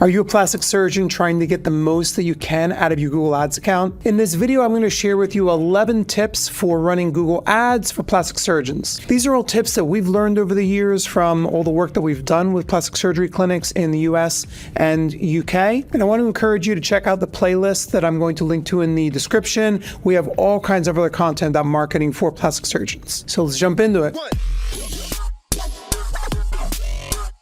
Are you a plastic surgeon trying to get the most that you can out of your Google Ads account? In this video, I'm going to share with you 11 tips for running Google Ads for plastic surgeons. These are all tips that we've learned over the years from all the work that we've done with plastic surgery clinics in the US and UK. And I want to encourage you to check out the playlist that I'm going to link to in the description. We have all kinds of other content about marketing for plastic surgeons. So let's jump into it.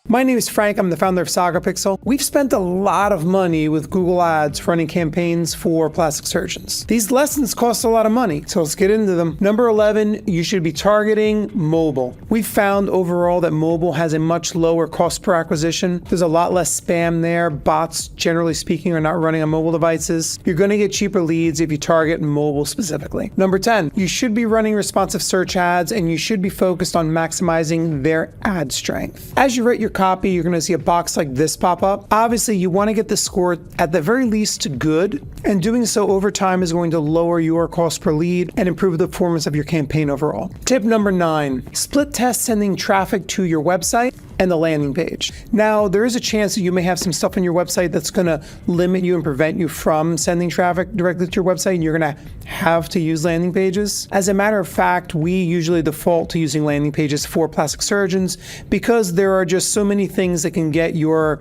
My name is Frank. I'm the founder of SagaPixel. We've spent a lot of money with Google Ads running campaigns for plastic surgeons. These lessons cost a lot of money, so let's get into them. Number 11, you should be targeting mobile. We've found overall that mobile has a much lower cost per acquisition. There's a lot less spam there. Bots, generally speaking, are not running on mobile devices. You're going to get cheaper leads if you target mobile specifically. Number 10, you should be running responsive search ads, and you should be focused on maximizing their ad strength. As you write your copy, you're going to see a box like this pop up. Obviously, you want to get the score at the very least to good, and doing so over time is going to lower your cost per lead and improve the performance of your campaign overall. Tip number 9, split test sending traffic to your website and the landing page. Now, there is a chance that you may have some stuff on your website that's going to limit you and prevent you from sending traffic directly to your website, and you're going to have to use landing pages. As a matter of fact, we usually default to using landing pages for plastic surgeons because there are just so many things that can get your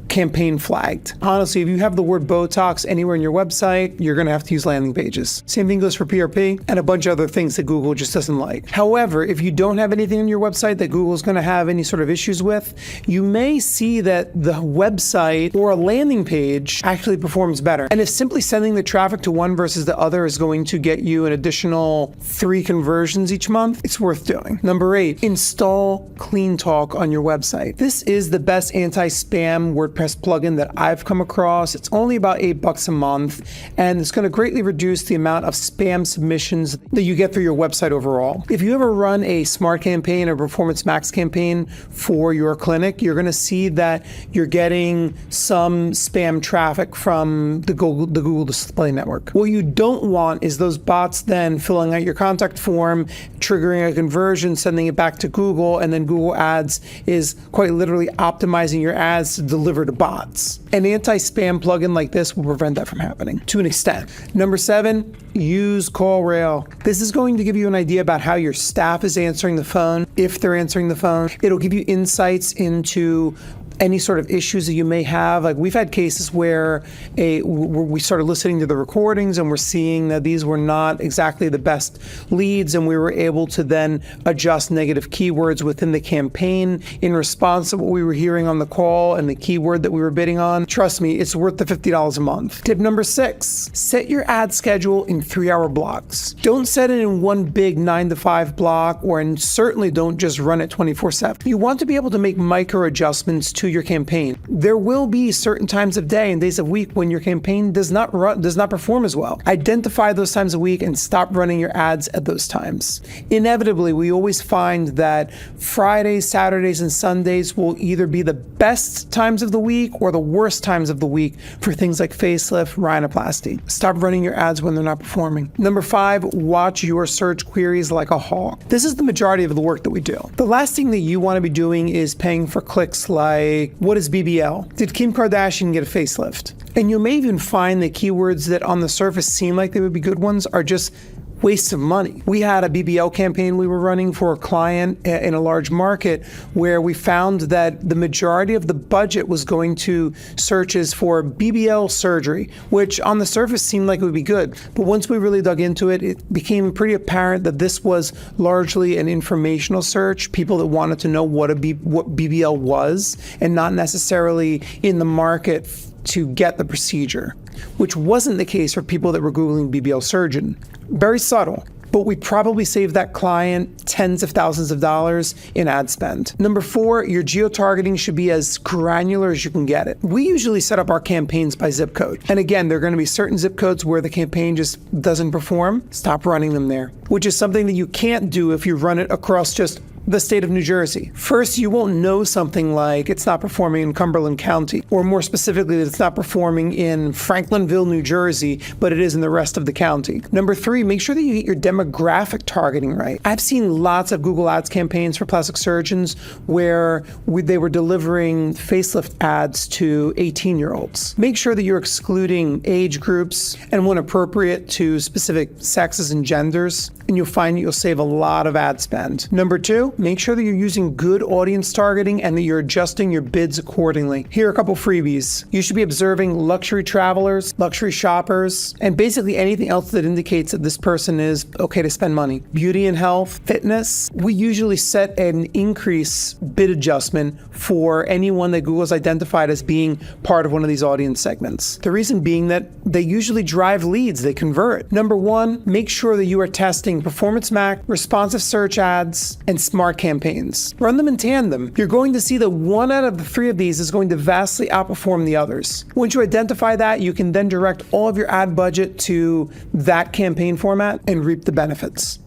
campaign flagged. Honestly, if you have the word Botox anywhere in your website, you're going to have to use landing pages. Same thing goes for PRP and a bunch of other things that Google just doesn't like. However, if you don't have anything on your website that Google's going to have any sort of issues with, you may see that the website or a landing page actually performs better. And if simply sending the traffic to one versus the other is going to get you an additional 3 conversions each month, it's worth doing. Number 8, install CleanTalk on your website. This is the best anti-spam WordPress plugin that I've come across. It's only about $8 a month, and it's going to greatly reduce the amount of spam submissions that you get through your website overall. If you ever run a smart campaign or performance max campaign for your clinic, you're going to see that you're getting some spam traffic from the Google Display Network. What you don't want is those bots then filling out your contact form, triggering a conversion, sending it back to Google, and then Google Ads is quite literally optimizing your ads to deliver to bots. An anti-spam plugin like this will prevent that from happening to an extent. Number 7, use CallRail. This is going to give you an idea about how your staff is answering the phone, if they're answering the phone. It'll give you insights into any sort of issues that you may have. Like, we've had cases where we started listening to the recordings and we're seeing that these were not exactly the best leads, and we were able to then adjust negative keywords within the campaign in response to what we were hearing on the call and the keyword that we were bidding on. Trust me, it's worth the $50 a month. Tip number 6, set your ad schedule in 3-hour blocks. Don't set it in one big 9 to 5 block, and certainly don't just run it 24/7. You want to be able to make micro adjustments to your campaign. There will be certain times of day and days of week when your campaign does not perform as well. Identify those times of week and stop running your ads at those times. Inevitably, we always find that Fridays, Saturdays, and Sundays will either be the best times of the week or the worst times of the week for things like facelift, rhinoplasty. Stop running your ads when they're not performing. Number 5, watch your search queries like a hawk. This is the majority of the work that we do. The last thing that you want to be doing is paying for clicks like, what is BBL? Did Kim Kardashian get a facelift? And you may even find that keywords that on the surface seem like they would be good ones are just wastes of money. We had a BBL campaign we were running for a client in a large market where we found that the majority of the budget was going to searches for BBL surgery, which on the surface seemed like it would be good. But once we really dug into it, it became pretty apparent that this was largely an informational search, people that wanted to know what BBL was and not necessarily in the market to get the procedure, which wasn't the case for people that were Googling BBL surgeon. Very subtle, but we probably saved that client tens of thousands of dollars in ad spend. Number 4, your geotargeting should be as granular as you can get it. We usually set up our campaigns by zip code. And again, there are going to be certain zip codes where the campaign just doesn't perform. Stop running them there, which is something that you can't do if you run it across just the state of New Jersey. First, you won't know something like it's not performing in Cumberland County, or more specifically, that it's not performing in Franklinville, New Jersey, but it is in the rest of the county. Number 3, make sure that you get your demographic targeting right. I've seen lots of Google Ads campaigns for plastic surgeons where they were delivering facelift ads to 18-year-olds. Make sure that you're excluding age groups and when appropriate to specific sexes and genders, and you'll find you'll save a lot of ad spend. Number 2, make sure that you're using good audience targeting and that you're adjusting your bids accordingly. Here are a couple freebies. You should be observing luxury travelers, luxury shoppers, and basically anything else that indicates that this person is okay to spend money. Beauty and health, fitness. We usually set an increase bid adjustment for anyone that Google's identified as being part of one of these audience segments. The reason being that they usually drive leads, they convert. Number 1, make sure that you are testing Performance Max, responsive search ads, and smart campaigns. Run them in tandem. You're going to see that 1 out of the 3 of these is going to vastly outperform the others. Once you identify that, you can then direct all of your ad budget to that campaign format and reap the benefits.